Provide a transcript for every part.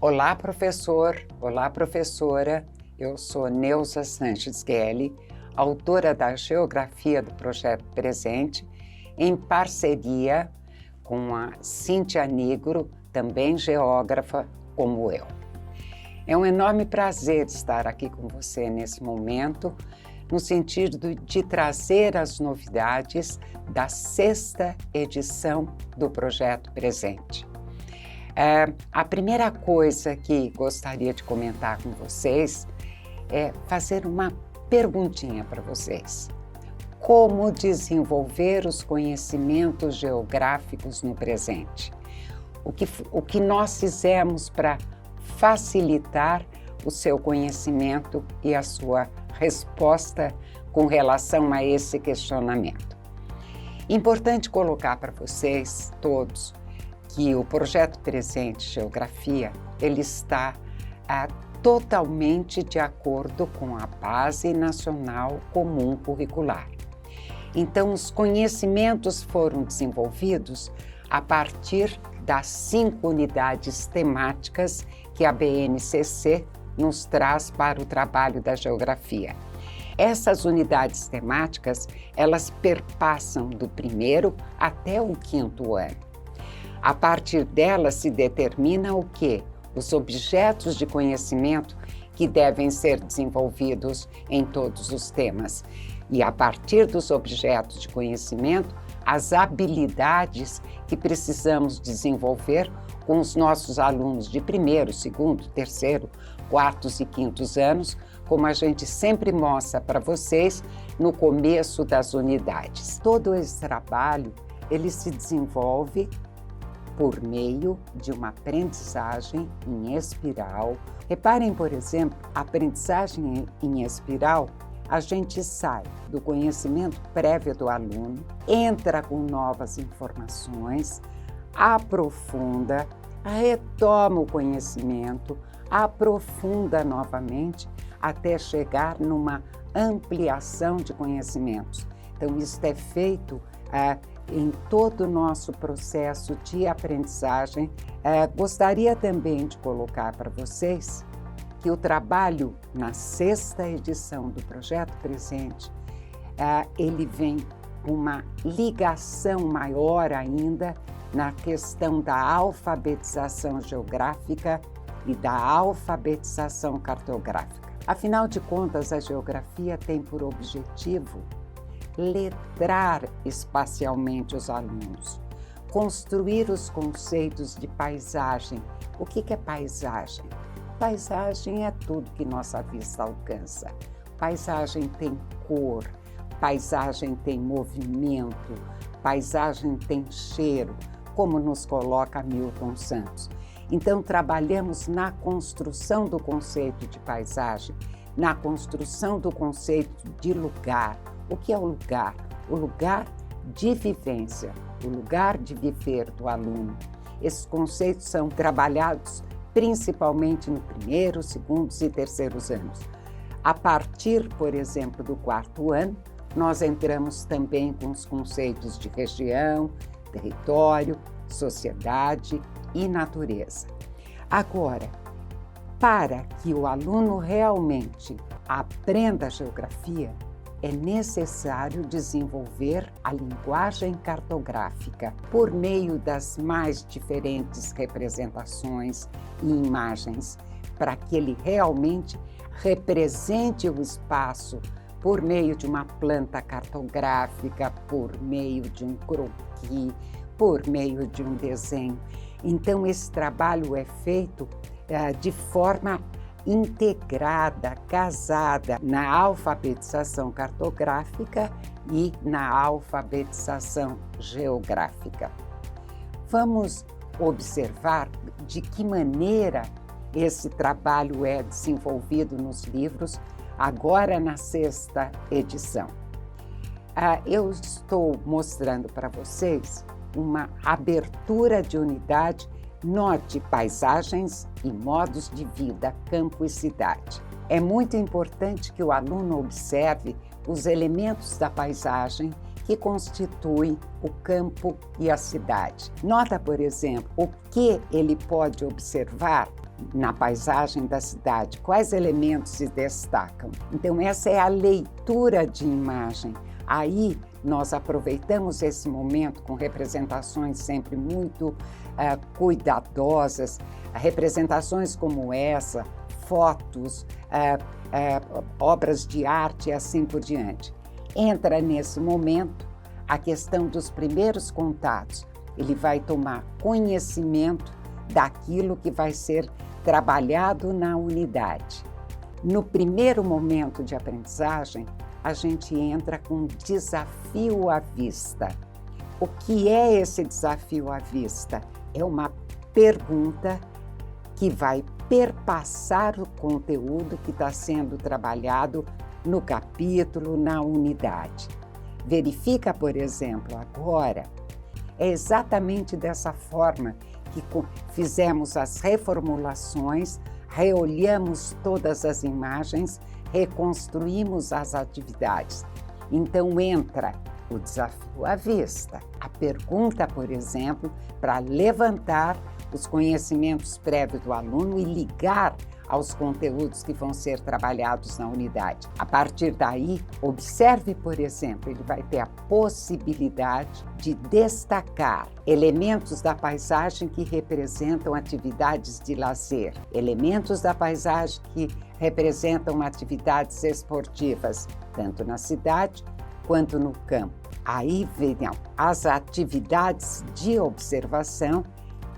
Olá, professor! Olá, professora! Eu sou Neuza Sanches Gelli, autora da Geografia do Projeto Presente, em parceria com a Cíntia Nigro, também geógrafa como eu. É um enorme prazer estar aqui com você nesse momento, no sentido de trazer as novidades da 6ª edição do Projeto Presente. A primeira coisa que gostaria de comentar com vocês é fazer uma perguntinha para vocês. Como desenvolver os conhecimentos geográficos no presente? O que nós fizemos para facilitar o seu conhecimento e a sua resposta com relação a esse questionamento? Importante colocar para vocês todos que o Projeto Presente Geografia, ele está totalmente de acordo com a Base Nacional Comum Curricular. Então, os conhecimentos foram desenvolvidos a partir das 5 unidades temáticas que a BNCC nos traz para o trabalho da geografia. Essas unidades temáticas, elas perpassam do 1º até o 5º ano. A partir delas se determina o quê? Os objetos de conhecimento que devem ser desenvolvidos em todos os temas. E a partir dos objetos de conhecimento, as habilidades que precisamos desenvolver com os nossos alunos de 1º, 2º, 3º, 4º e 5º anos, como a gente sempre mostra para vocês no começo das unidades. Todo esse trabalho, ele se desenvolve por meio de uma aprendizagem em espiral. Reparem, por exemplo, a aprendizagem em espiral, a gente sai do conhecimento prévio do aluno, entra com novas informações, aprofunda, retoma o conhecimento, aprofunda novamente até chegar numa ampliação de conhecimentos. Então, isso é feito em todo o nosso processo de aprendizagem. Gostaria também de colocar para vocês que o trabalho na 6ª edição do Projeto Presente, ele vem com uma ligação maior ainda na questão da alfabetização geográfica e da alfabetização cartográfica. Afinal de contas, a geografia tem por objetivo letrar espacialmente os alunos, construir os conceitos de paisagem. O que é paisagem? Paisagem é tudo que nossa vista alcança. Paisagem tem cor, paisagem tem movimento, paisagem tem cheiro, como nos coloca Milton Santos. Então, trabalhamos na construção do conceito de paisagem, na construção do conceito de lugar. O que é o lugar? O lugar de vivência, o lugar de viver do aluno. Esses conceitos são trabalhados principalmente no 1º, 2º e 3º anos. A partir, por exemplo, do 4º ano, nós entramos também com os conceitos de região, território, sociedade e natureza. Agora, para que o aluno realmente aprenda a geografia, é necessário desenvolver a linguagem cartográfica por meio das mais diferentes representações e imagens, para que ele realmente represente o espaço por meio de uma planta cartográfica, por meio de um croquis, por meio de um desenho. Então, esse trabalho é feito de forma integrada, casada na alfabetização cartográfica e na alfabetização geográfica. Vamos observar de que maneira esse trabalho é desenvolvido nos livros, agora na 6ª edição. Eu estou mostrando para vocês uma abertura de unidade. Note paisagens e modos de vida, campo e cidade. É muito importante que o aluno observe os elementos da paisagem que constituem o campo e a cidade. Nota, por exemplo, o que ele pode observar na paisagem da cidade, quais elementos se destacam. Então, essa é a leitura de imagem. Aí, nós aproveitamos esse momento com representações sempre muito cuidadosas, representações como essa, fotos, obras de arte e assim por diante. Entra nesse momento a questão dos primeiros contatos. Ele vai tomar conhecimento daquilo que vai ser trabalhado na unidade. No primeiro momento de aprendizagem, a gente entra com um desafio à vista. O que é esse desafio à vista? É uma pergunta que vai perpassar o conteúdo que está sendo trabalhado no capítulo, na unidade. Verifica, por exemplo, agora, é exatamente dessa forma que fizemos as reformulações, reolhamos todas as imagens, reconstruímos as atividades. Então entra o desafio à vista. A pergunta, por exemplo, para levantar os conhecimentos prévios do aluno e ligar aos conteúdos que vão ser trabalhados na unidade. A partir daí, observe, por exemplo, ele vai ter a possibilidade de destacar elementos da paisagem que representam atividades de lazer, elementos da paisagem que representam atividades esportivas, tanto na cidade quanto no campo. Aí vem as atividades de observação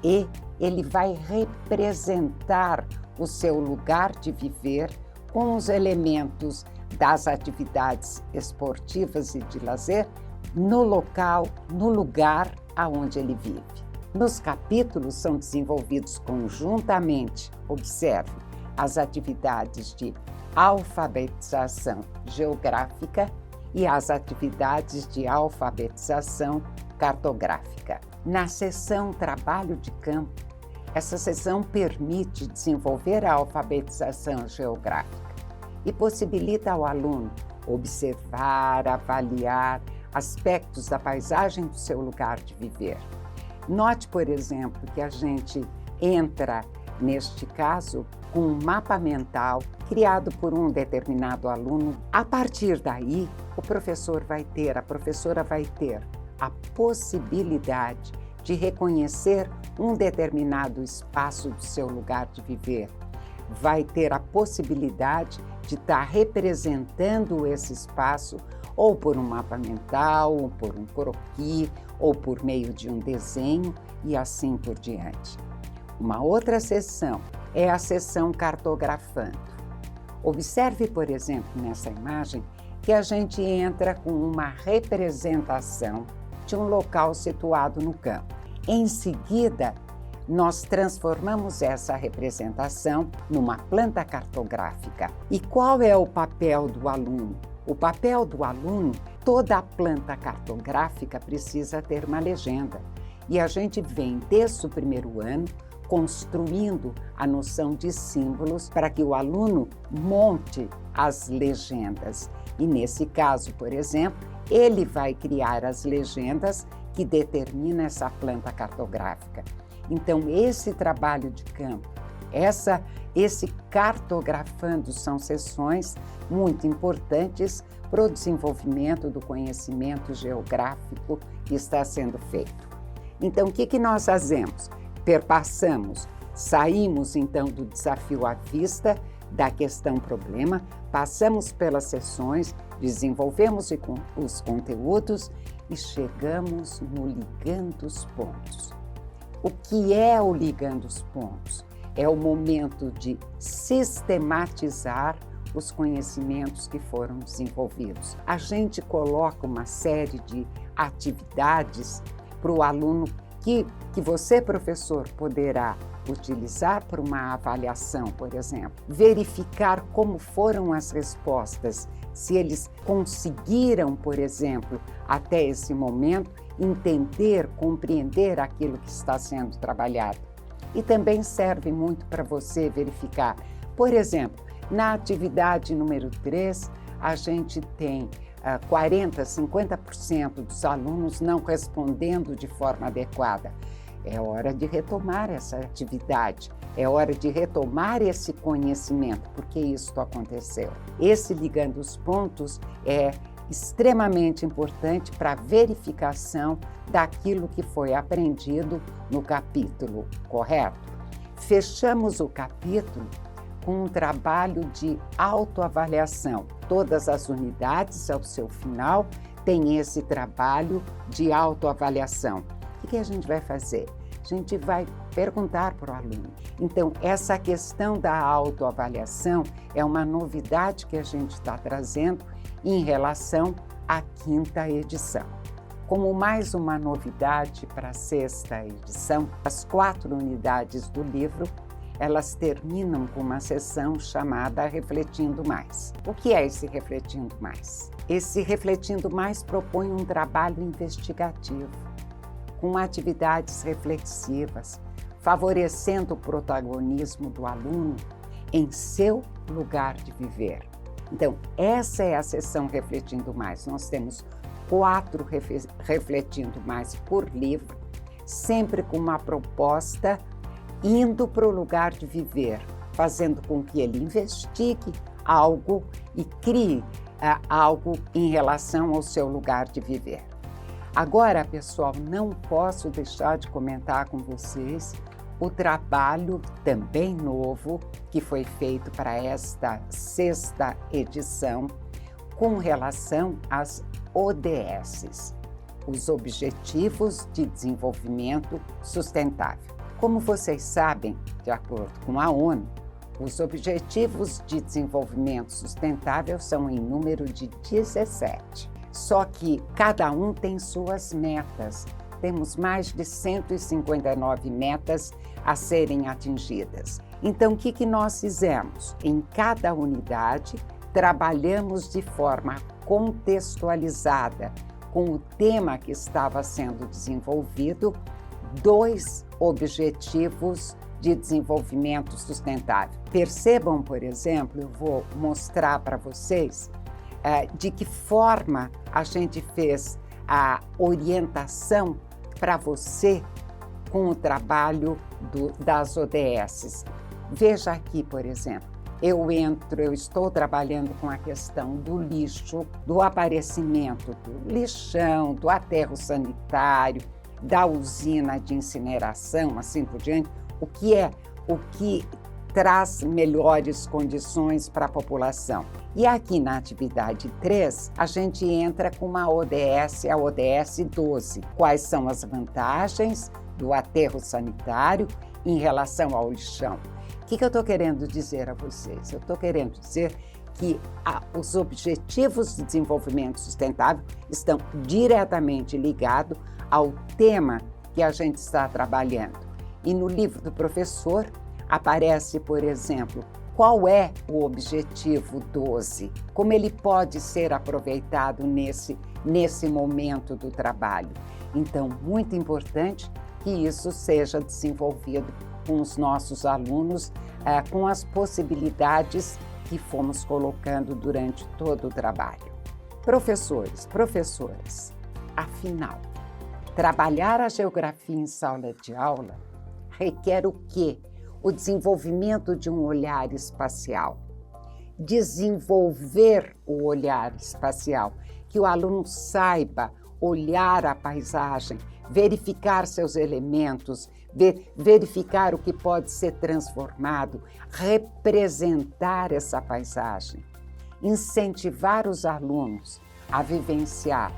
e ele vai representar o seu lugar de viver com os elementos das atividades esportivas e de lazer no local, no lugar aonde ele vive. Nos capítulos são desenvolvidos conjuntamente, observe, as atividades de alfabetização geográfica e as atividades de alfabetização cartográfica. Na seção Trabalho de Campo, essa seção permite desenvolver a alfabetização geográfica e possibilita ao aluno observar, avaliar aspectos da paisagem do seu lugar de viver. Note, por exemplo, que a gente entra, neste caso, com um mapa mental criado por um determinado aluno. A partir daí, o professor vai ter, a professora vai ter a possibilidade de reconhecer um determinado espaço do seu lugar de viver. Vai ter a possibilidade de estar representando esse espaço ou por um mapa mental, ou por um croquis, ou por meio de um desenho e assim por diante. Uma outra seção é a seção cartografando. Observe, por exemplo, nessa imagem, que a gente entra com uma representação de um local situado no campo. Em seguida, nós transformamos essa representação numa planta cartográfica. E qual é o papel do aluno? O papel do aluno, toda a planta cartográfica precisa ter uma legenda. E a gente vem desde o primeiro ano construindo a noção de símbolos para que o aluno monte as legendas. E nesse caso, por exemplo, ele vai criar as legendas que determinam essa planta cartográfica. Então, esse trabalho de campo, esse cartografando são sessões muito importantes para o desenvolvimento do conhecimento geográfico que está sendo feito. Então, o que nós fazemos? Perpassamos, saímos então do desafio à vista, da questão problema, passamos pelas sessões, desenvolvemos os conteúdos e chegamos no ligando os pontos. O que é o ligando os pontos? É o momento de sistematizar os conhecimentos que foram desenvolvidos. A gente coloca uma série de atividades para o aluno que você, professor, poderá utilizar para uma avaliação, por exemplo. Verificar como foram as respostas, se eles conseguiram, por exemplo, até esse momento, entender, compreender aquilo que está sendo trabalhado. E também serve muito para você verificar. Por exemplo, na atividade número 3, a gente tem 40%, 50% dos alunos não respondendo de forma adequada. é hora de retomar essa atividade, é hora de retomar esse conhecimento, porque isso aconteceu. Esse ligando os pontos é extremamente importante para a verificação daquilo que foi aprendido no capítulo, correto? Fechamos o capítulo com um trabalho de autoavaliação. Todas as unidades, ao seu final, têm esse trabalho de autoavaliação. O que a gente vai fazer? A gente vai perguntar para o aluno. Então, essa questão da autoavaliação é uma novidade que a gente está trazendo em relação à 5ª edição. Como mais uma novidade para a 6ª edição, as 4 unidades do livro, elas terminam com uma sessão chamada Refletindo Mais. O que é esse Refletindo Mais? Esse Refletindo Mais propõe um trabalho investigativo, com atividades reflexivas, favorecendo o protagonismo do aluno em seu lugar de viver. Então, essa é a sessão Refletindo Mais. Nós temos 4 Refletindo Mais por livro, sempre com uma proposta indo para o lugar de viver, fazendo com que ele investigue algo e crie algo em relação ao seu lugar de viver. Agora, pessoal, não posso deixar de comentar com vocês o trabalho também novo que foi feito para esta 6ª edição com relação às ODS, os Objetivos de Desenvolvimento Sustentável. Como vocês sabem, de acordo com a ONU, os Objetivos de Desenvolvimento Sustentável são em número de 17. Só que cada um tem suas metas. Temos mais de 159 metas a serem atingidas. Então, o que nós fizemos? Em cada unidade, trabalhamos de forma contextualizada com o tema que estava sendo desenvolvido, 2 objetivos de desenvolvimento sustentável. Percebam, por exemplo, eu vou mostrar para vocês de que forma a gente fez a orientação para você com o trabalho das ODS. Veja aqui, por exemplo, eu estou trabalhando com a questão do lixo, do aparecimento do lixão, do aterro sanitário, da usina de incineração, assim por diante, o que traz melhores condições para a população. E aqui na atividade 3, a gente entra com uma ODS, a ODS 12. Quais são as vantagens do aterro sanitário em relação ao lixão? O que eu estou querendo dizer a vocês? Eu estou querendo dizer que os Objetivos de Desenvolvimento Sustentável estão diretamente ligados ao tema que a gente está trabalhando. E no livro do professor aparece, por exemplo, qual é o objetivo 12, como ele pode ser aproveitado nesse momento do trabalho. Então, muito importante que isso seja desenvolvido com os nossos alunos, com as possibilidades que fomos colocando durante todo o trabalho. Professores, professoras, afinal, trabalhar a geografia em sala de aula requer o quê? O desenvolvimento de um olhar espacial. Desenvolver o olhar espacial, que o aluno saiba olhar a paisagem, verificar seus elementos, verificar o que pode ser transformado, representar essa paisagem, incentivar os alunos a vivenciar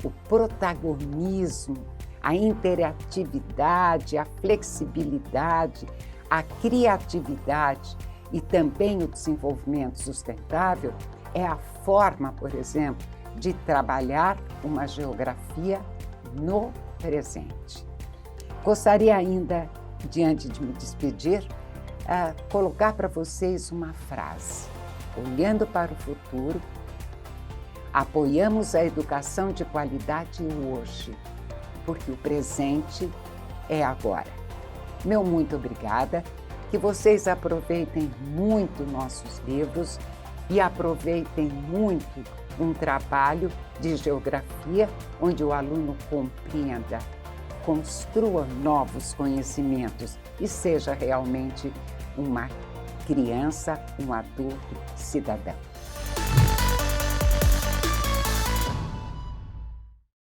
o protagonismo, a interatividade, a flexibilidade, a criatividade e também o desenvolvimento sustentável é a forma, por exemplo, de trabalhar uma geografia no presente. Gostaria ainda, diante de me despedir, colocar para vocês uma frase. Olhando para o futuro, apoiamos a educação de qualidade hoje, porque o presente é agora. Meu muito obrigada, que vocês aproveitem muito nossos livros e aproveitem muito um trabalho de geografia onde o aluno compreenda construa novos conhecimentos e seja realmente uma criança, um adulto cidadão.